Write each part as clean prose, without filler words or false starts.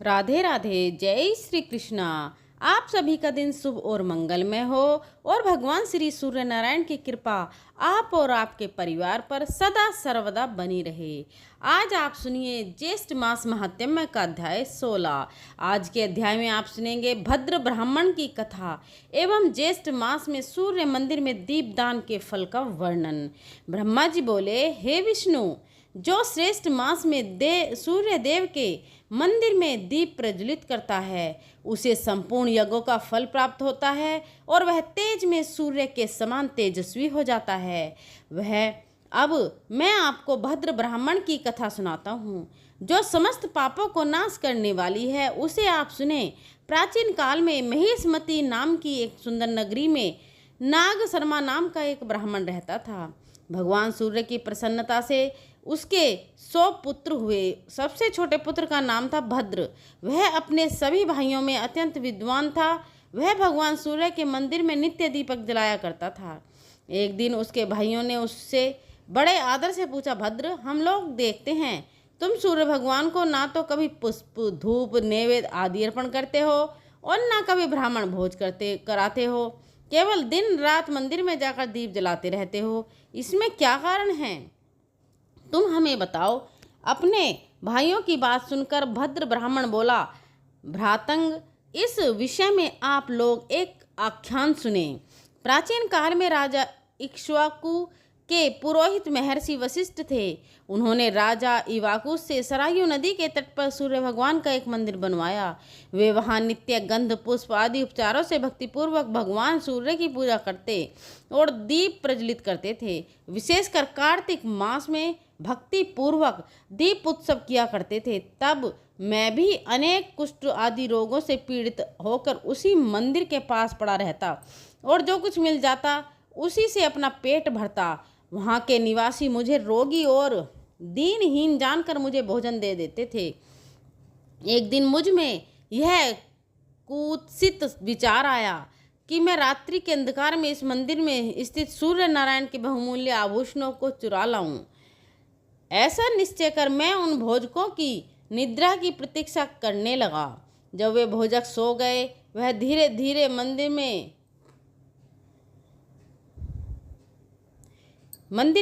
राधे राधे। जय श्री कृष्णा। आप सभी का दिन शुभ और मंगलमय हो और भगवान श्री सूर्य नारायण की कृपा आप और आपके परिवार पर सदा सर्वदा बनी रहे। आज आप सुनिए ज्येष्ठ मास महात्म्य का अध्याय 16। आज के अध्याय में आप सुनेंगे भद्र ब्राह्मण की कथा एवं ज्येष्ठ मास में सूर्य मंदिर में दीपदान के फल का वर्णन। ब्रह्मा जी बोले, हे विष्णु, जो श्रेष्ठ मास में सूर्य देव के मंदिर में दीप प्रज्वलित करता है उसे संपूर्ण यज्ञों का फल प्राप्त होता है और वह तेज में सूर्य के समान तेजस्वी हो जाता है। अब मैं आपको भद्र ब्राह्मण की कथा सुनाता हूँ जो समस्त पापों को नाश करने वाली है। उसे आप सुने। प्राचीन काल में महेशमती नाम की एक सुंदर नगरी में नाग शर्मा नाम का एक ब्राह्मण रहता था। भगवान सूर्य की प्रसन्नता से उसके 100 पुत्र हुए। सबसे छोटे पुत्र का नाम था भद्र। वह अपने सभी भाइयों में अत्यंत विद्वान था। वह भगवान सूर्य के मंदिर में नित्य दीपक जलाया करता था। एक दिन उसके भाइयों ने उससे बड़े आदर से पूछा, भद्र, हम लोग देखते हैं तुम सूर्य भगवान को ना तो कभी पुष्प, धूप, नैवेद्य आदि अर्पण करते हो और ना कभी ब्राह्मण भोज कराते हो, केवल दिन रात मंदिर में जाकर दीप जलाते रहते हो। इसमें क्या कारण है, तुम हमें बताओ। अपने भाइयों की बात सुनकर भद्र ब्राह्मण बोला, भ्रातंग, इस विषय में आप लोग एक आख्यान सुने। प्राचीन काल में राजा इक्ष्वाकु के पुरोहित महर्षि वशिष्ठ थे। उन्होंने राजा इवाकुस से सरायू नदी के तट पर सूर्य भगवान का एक मंदिर बनवाया। वे वहां नित्य गंध, पुष्प आदि उपचारों से भक्तिपूर्वक भगवान सूर्य की पूजा करते और दीप प्रज्वलित करते थे। विशेषकर कार्तिक मास में भक्ति पूर्वक दीप उत्सव किया करते थे। तब मैं भी अनेक कुष्ठ आदि रोगों से पीड़ित होकर उसी मंदिर के पास पड़ा रहता और जो कुछ मिल जाता उसी से अपना पेट भरता। वहाँ के निवासी मुझे रोगी और दीनहीन जानकर मुझे भोजन दे देते थे। एक दिन मुझ में यह कुत्सित विचार आया कि मैं रात्रि के अंधकार में इस मंदिर में स्थित सूर्य नारायण के बहुमूल्य आभूषणों को चुरा लाऊं। ऐसा निश्चय कर मैं उन भोजकों की निद्रा की प्रतीक्षा करने लगा। जब वे भोजक सो गए, वह धीरे धीरे मंदिर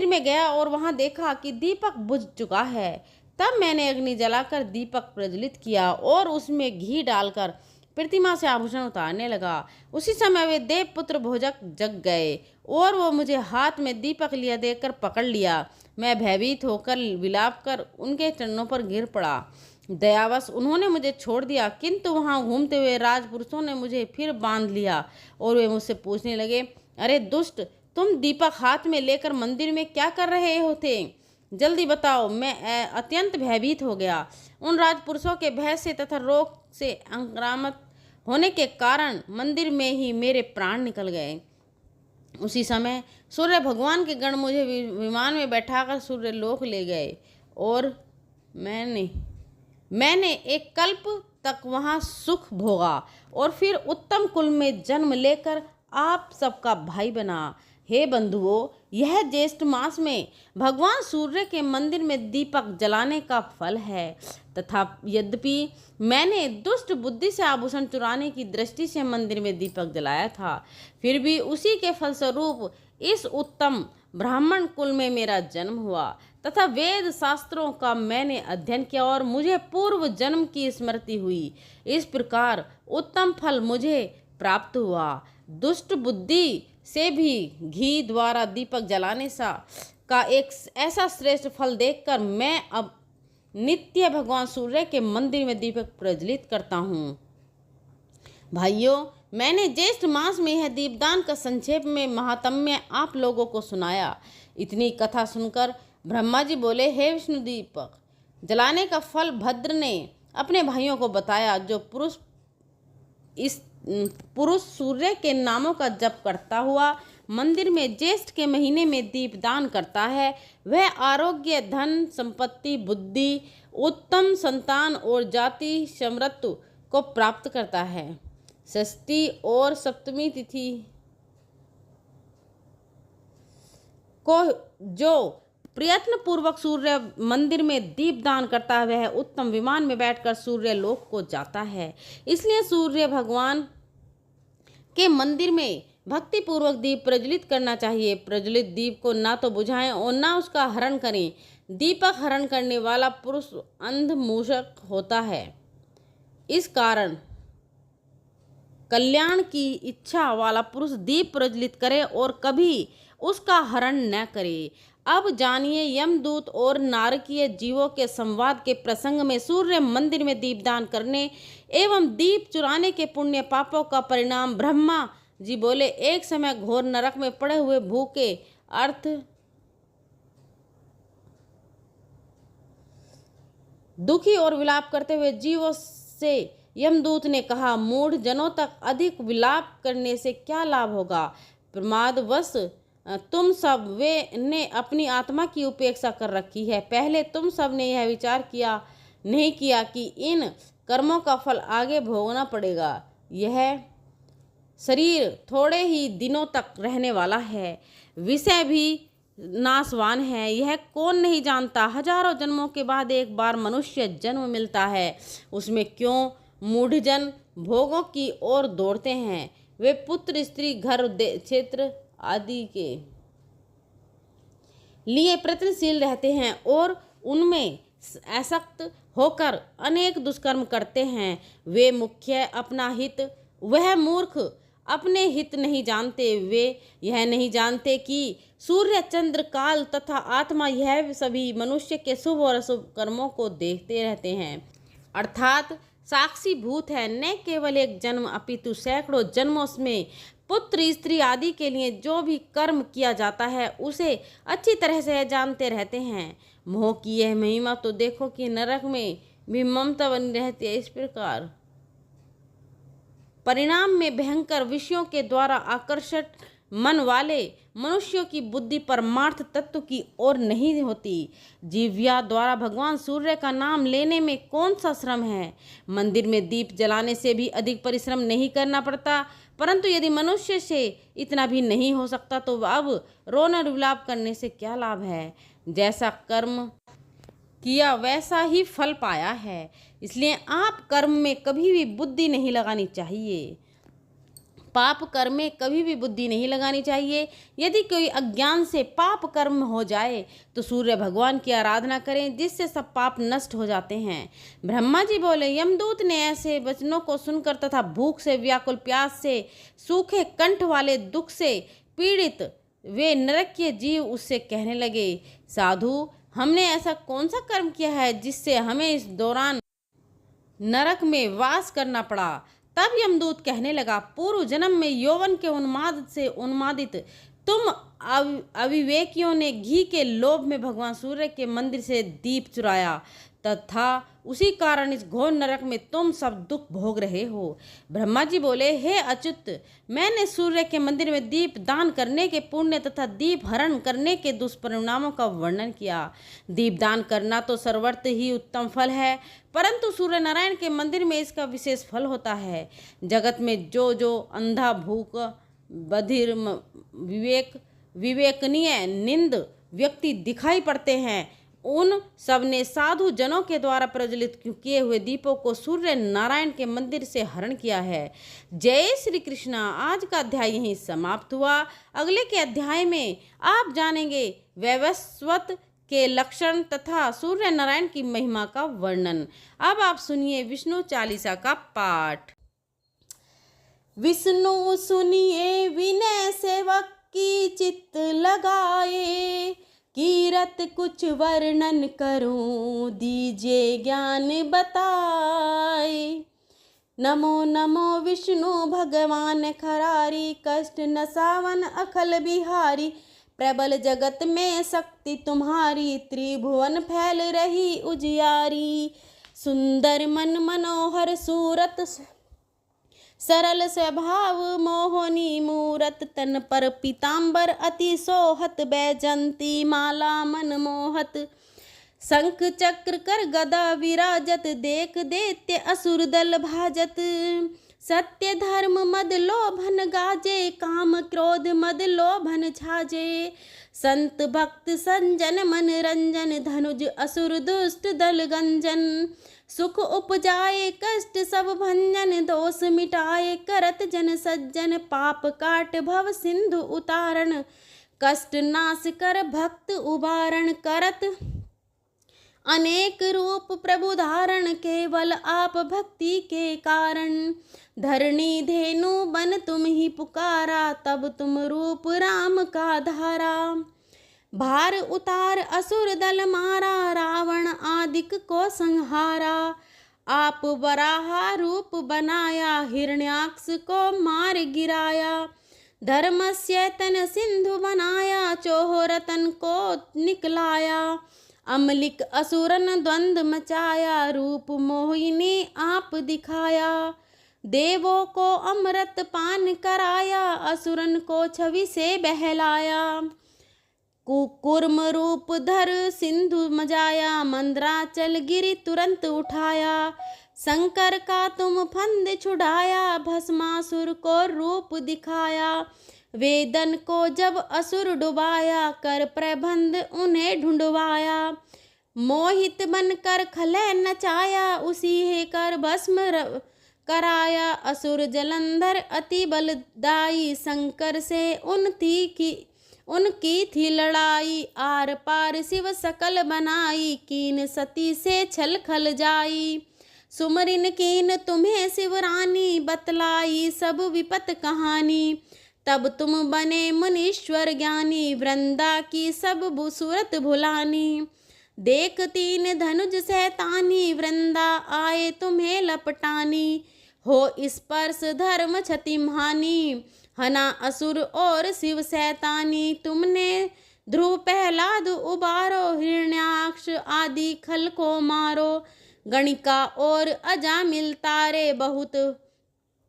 में गया और वहां देखा कि दीपक बुझ चुका है। तब मैंने अग्नि जलाकर दीपक प्रज्वलित किया और उसमें घी डालकर प्रतिमा से आभूषण उतारने लगा। उसी समय वे देवपुत्र भोजक जग गए और वो मुझे हाथ में दीपक लिया देखकर पकड़ लिया। मैं भयभीत होकर विलाप कर उनके चरणों पर गिर पड़ा। दयावश उन्होंने मुझे छोड़ दिया, किंतु वहां घूमते हुए राजपुरुषों ने मुझे फिर बांध लिया और वे मुझसे पूछने लगे, अरे दुष्ट, तुम दीपक हाथ में लेकर मंदिर में क्या कर रहे होते? जल्दी बताओ। मैं अत्यंत भयभीत हो गया। उन राजपुरुषों के भय से तथा रोग से आक्रांत होने के कारण मंदिर में ही मेरे प्राण निकल गए। उसी समय सूर्य भगवान के गण मुझे विमान में बैठाकर सूर्य लोक ले गए और मैंने एक कल्प तक वहां सुख भोगा और फिर उत्तम कुल में जन्म लेकर आप सबका भाई बना। हे बंधुओं, यह ज्येष्ठ मास में भगवान सूर्य के मंदिर में दीपक जलाने का फल है। तथा यद्यपि मैंने दुष्ट बुद्धि से आभूषण चुराने की दृष्टि से मंदिर में दीपक जलाया था, फिर भी उसी के फलस्वरूप इस उत्तम ब्राह्मण कुल में मेरा जन्म हुआ तथा वेद शास्त्रों का मैंने अध्ययन किया और मुझे पूर्व जन्म की स्मृति हुई। इस प्रकार उत्तम फल मुझे प्राप्त हुआ। दुष्ट बुद्धि से भी घी द्वारा दीपक जलाने का एक ऐसा श्रेष्ठ फल देखकर मैं अब नित्य भगवान सूर्य के मंदिर में दीपक प्रज्वलित करता हूँ। भाइयों, मैंने ज्येष्ठ मास में यह दीपदान का संक्षेप में महात्म्य आप लोगों को सुनाया। इतनी कथा सुनकर ब्रह्मा जी बोले, हे विष्णु, दीपक जलाने का फल भद्र ने अपने भाइयों को बताया। जो पुरुष सूर्य के नामों का जप करता हुआ मंदिर में ज्येष्ठ के महीने में दीपदान करता है, वह आरोग्य, धन, संपत्ति, बुद्धि, उत्तम संतान और जाति समृद्धि को प्राप्त करता है। षष्ठी और सप्तमी तिथि को जो प्रयत्न पूर्वक सूर्य मंदिर में दीप दान करता है वह उत्तम विमान में बैठकर सूर्य लोक को जाता है। इसलिए सूर्य भगवान के मंदिर में भक्ति पूर्वक दीप प्रज्वलित करना चाहिए। प्रज्वलित दीप को ना तो बुझाएं और ना उसका हरण करें। दीपक हरण करने वाला पुरुष अंध मूषक होता है। इस कारण कल्याण की इच्छा वाला पुरुष दीप प्रज्वलित करे और कभी उसका हरण न करे। अब जानिए यमदूत और नारकीय जीवों के संवाद के प्रसंग में सूर्य मंदिर में दीपदान करने एवं दीप चुराने के पुण्य पापों का परिणाम। ब्रह्मा जी बोले, एक समय घोर नरक में पड़े हुए भूखे अर्थ दुखी और विलाप करते हुए जीवों से यमदूत ने कहा, मूढ़ जनों तक अधिक विलाप करने से क्या लाभ होगा। प्रमादवश तुम सब वे ने अपनी आत्मा की उपेक्षा कर रखी है। पहले तुम सब ने यह विचार नहीं किया कि इन कर्मों का फल आगे भोगना पड़ेगा। यह शरीर थोड़े ही दिनों तक रहने वाला है, विषय भी नाशवान है। यह कौन नहीं जानता। हजारों जन्मों के बाद एक बार मनुष्य जन्म मिलता है, उसमें क्यों मूढ़जन भोगों की ओर दौड़ते हैं। वे पुत्र, स्त्री, घर, क्षेत्र आदि के लिए प्रयत्नशील रहते हैं और उनमें आसक्त होकर अनेक दुष्कर्म करते हैं। वे मुख्य अपना हित, वह मूर्ख अपने हित नहीं जानते। वे यह नहीं जानते कि सूर्य, चंद्र, काल तथा आत्मा यह सभी मनुष्य के शुभ और अशुभ कर्मों को देखते रहते हैं, अर्थात साक्षी भूत है। न केवल एक जन्म अपितु सैकड़ों जन्मों में पुत्र, स्त्री आदि के लिए जो भी कर्म किया जाता है उसे अच्छी तरह से जानते रहते हैं। मोह की यह महिमा तो देखो कि नरक में भी ममता बनी रहती है। इस प्रकार परिणाम में भयंकर विषयों के द्वारा आकर्षित मन वाले मनुष्यों की बुद्धि परमार्थ तत्व की ओर नहीं होती। जीव्या द्वारा भगवान सूर्य का नाम लेने में कौन सा श्रम है। मंदिर में दीप जलाने से भी अधिक परिश्रम नहीं करना पड़ता, परंतु यदि मनुष्य से इतना भी नहीं हो सकता तो अब रोना विलाप करने से क्या लाभ है। जैसा कर्म किया वैसा ही फल पाया है, इसलिए आप कर्म में कभी भी बुद्धि नहीं लगानी चाहिए। पाप कर्म में कभी भी बुद्धि नहीं लगानी चाहिए। यदि कोई अज्ञान से पाप कर्म हो जाए तो सूर्य भगवान की आराधना करें, जिससे सब पाप नष्ट हो जाते हैं। ब्रह्मा जी बोले, यमदूत ने ऐसे वचनों को सुनकर तथा भूख से व्याकुल, प्यास से, सूखे कंठ वाले, दुख से पीड़ित वे नरकीय जीव उससे कहने लगे, साधु, हमने ऐसा कौन सा कर्म किया है जिससे हमें इस दौरान नरक में वास करना पड़ा। तब यमदूत कहने लगा, पूर्व जन्म में यौवन के उन्माद से उन्मादित तुम अविवेकियों ने घी के लोभ में भगवान सूर्य के मंदिर से दीप चुराया तथा उसी कारण इस घोर नरक में तुम सब दुख भोग रहे हो। ब्रह्मा जी बोले, हे अच्युत, मैंने सूर्य के मंदिर में दीप दान करने के पुण्य तथा दीप हरण करने के दुष्परिणामों का वर्णन किया। दीप दान करना तो सर्वत्र ही उत्तम फल है, परंतु सूर्य नारायण के मंदिर में इसका विशेष फल होता है। जगत में जो अंधा, भूख, बधिर, विवेकनीय, निंद व्यक्ति दिखाई पड़ते हैं, उन सब ने साधु जनों के द्वारा प्रज्वलित किए हुए दीपों को सूर्य नारायण के मंदिर से हरण किया है। जय श्री कृष्णा। आज का अध्याय यहीं समाप्त हुआ। अगले के अध्याय में आप जानेंगे वैवस्वत के लक्षण तथा सूर्य नारायण की महिमा का वर्णन। अब आप सुनिए विष्णु चालीसा का पाठ। विष्णु सुनिए विनय सेवक की चित्त लगाए, कीरत कुछ वर्णन करूं दीजिए ज्ञान बताए। नमो नमो विष्णु भगवान खरारी, कष्ट नसावन अखल बिहारी। प्रबल जगत में शक्ति तुम्हारी, त्रिभुवन फैल रही उजियारी। सुंदर मन मनोहर सूरत, सरल स्वभाव मोहनी मूरत। तन पर पीताम्बर अति सोहत, बैजंती माला मन मोहत। शंख चक्र कर गदा विराजत, देख दैत्य असुर दल भाजत। सत्य धर्म मद लोभन गाजे, काम क्रोध मद लोभन छाजे। संत भक्त संजन मन रंजन, धनुज असुर दुष्ट दल गंजन। सुख उपजाए कष्ट सब भंजन, दोष मिटाए करत जन सज्जन। पाप काट भव सिंधु उतारण, कष्ट नाश कर भक्त उबारण। करत अनेक रूप प्रभु धारण, केवल आप भक्ति के कारण। धरणी धेनु बन तुम ही पुकारा, तब तुम रूप राम का धारा। भार उतार असुर दल मारा, रावण आदिक को संहारा। आप वराहा रूप बनाया, हिरण्याक्ष को मार गिराया। धर्मस्य तन सिंधु बनाया, चोह रतन को निकलाया। अमलिक असुरन द्वंद्व मचाया, रूप मोहिनी आप दिखाया। देवों को अमृत पान कराया, असुरन को छवि से बहलाया। कुकुर्म रूप धर सिंधु मजाया, मंदराचल गिरि तुरंत उठाया। शंकर का तुम फंद छुड़ाया, भस्मासुर को रूप दिखाया। वेदन को जब असुर डुबाया, कर प्रबंध उन्हें ढूंढवाया। मोहित बनकर खलय नचाया, उसी है कर भस्म कराया। असुर जलंधर अति बलदाई, शंकर से उनकी थी लड़ाई। आर पार शिव सकल बनाई, कीन सती से छल खल जाई। सुमरिन कीन तुम्हें शिवरानी, बतलाई सब विपत कहानी। तब तुम बने मुनीश्वर ज्ञानी, वृंदा की सब सूरत भुलानी। देख तीन धनुज सैतानी, वृंदा आए तुम्हें लपटानी। हो स्पर्श धर्म क्षतिहानि, हना असुर और शिव सैतानी। तुमने ध्रुव प्रहलाद उबारो, हिरण्याक्ष आदि खल को मारो। गणिका और अजामिल तारे, बहुत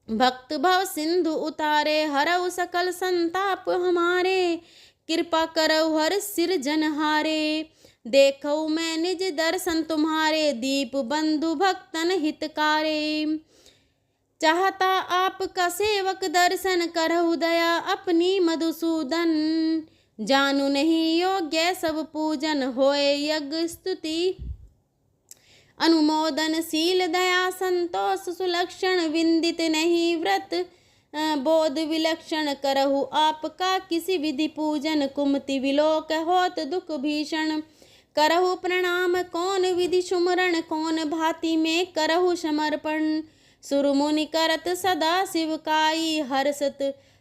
भक्त भव सिंधु उतारे। हरऊ सकल संताप हमारे, कृपा करऊ हर सिर जनहारे। देखऊ मैं निज दर्शन तुम्हारे, दीप बंधु भक्तन हितकारे। चाहता आपका सेवक दर्शन, करहु दया अपनी मधुसूदन। जानू नहीं योग्य सब पूजन, होए यज्ञ स्तुति अनुमोदन। शील दया संतोष सुलक्षण, विंदित नहीं व्रत बोध विलक्षण। करहु आपका किसी विधि पूजन, कुमति विलोक होत दुख भीषण। करहु प्रणाम कौन विधि सुमरण, कौन भांति में करहु समर्पण। सुरमुनि करत सदा शिवकाई, हर्षत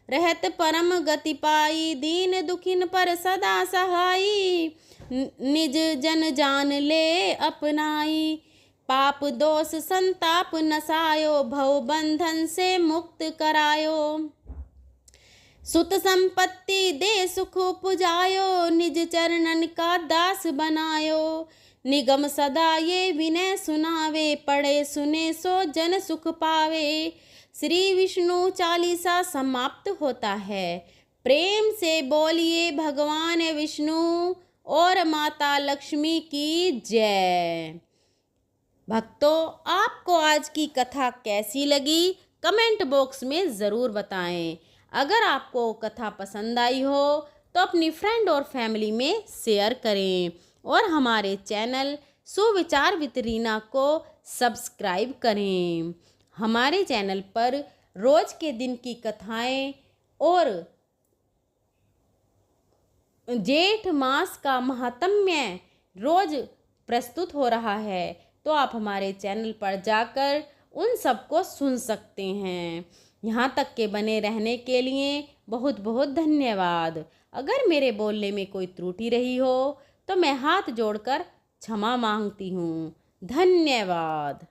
रहत परम गति पाई। दीन दुखिन पर सदा सहाई, निज जन जान ले अपनाई। पाप दोष संताप नसायो, भव बंधन से मुक्त करायो। सुत संपत्ति दे सुख उपजायो, निज चरणन का दास बनायो। निगम सदा ये विनय सुनावे, पढ़े सुने सो जन सुख पावे। श्री विष्णु चालीसा समाप्त होता है। प्रेम से बोलिए भगवान विष्णु और माता लक्ष्मी की जय। भक्तों, आपको आज की कथा कैसी लगी कमेंट बॉक्स में ज़रूर बताएं। अगर आपको कथा पसंद आई हो तो अपनी फ्रेंड और फैमिली में शेयर करें और हमारे चैनल सुविचार विद रीना को सब्सक्राइब करें। हमारे चैनल पर रोज के दिन की कथाएं और जेठ मास का महात्म्य रोज प्रस्तुत हो रहा है, तो आप हमारे चैनल पर जाकर उन सबको सुन सकते हैं। यहाँ तक के बने रहने के लिए बहुत बहुत धन्यवाद। अगर मेरे बोलने में कोई त्रुटि रही हो तो मैं हाथ जोड़कर क्षमा मांगती हूँ। धन्यवाद।